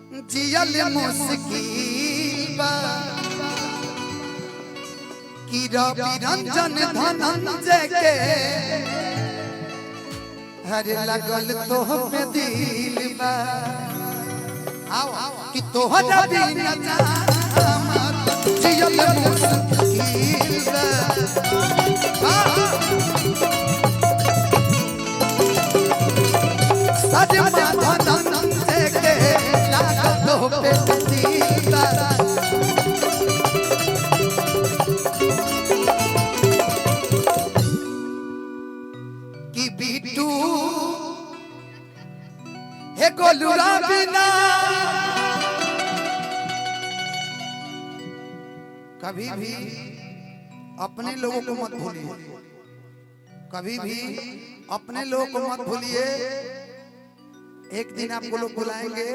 जियल मुश्किल बा कि रवि रंजन धनंजय के हरे लगल तो पे दिल बा कि तोहरा बिना हमर जियल मुश्किल बा सजमा धनंजय के लगल तो पे दिल बा बिटू हे गोलुरा बिना कभी भी अपने लोगों को मत भूलिए, कभी भी अपने लोगों को मत भूलिए। एक दिन आपको लोग बुलाएंगे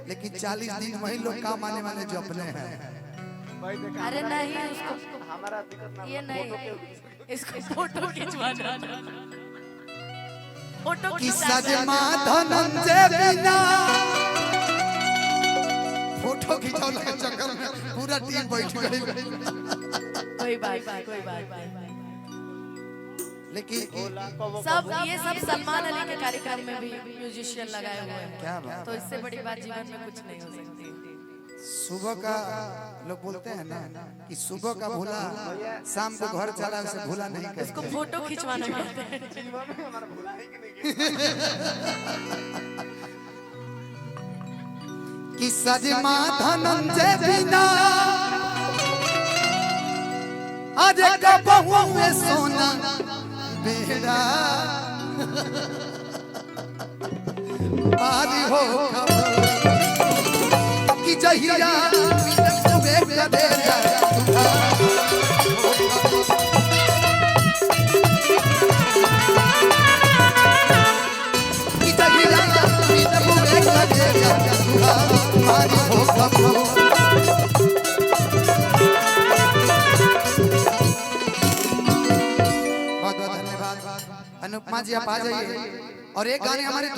लेकिन 40 दिन वही लोग काम आने वाले जो अपने हैं। अरे नहीं उसको हमारा दिक्कत ये नहीं, इसको फोटो खिंचवाना कि सजमा धनंजय बिना फोटो खिंचौला के चक्कर में पूरा टीम बैठ गई। कोई बात लेकिन सब ये सब सलमान अली के कार्यक्रम में भी म्यूजिशियन लगाए हुए हैं। क्या बात, तो इससे बड़ी बात जीवन में कुछ नहीं हो सकती। सुबह का लोग बोलते हैं ना कि सुबह का भूला शाम को घर चला उसे भूला नहीं कहते। इसको फोटो खिंचवाना कहते हैं। कि सजमा धनंजय बिना अरे कबहू में सोना बेड़ा पारी हो कि जहिया सुबह दे कि जहिया सुबह दे पारी हो बहुत बहुत धन्यवाद। अनुपमा जी आप आ जाइए और एक गाने हमारे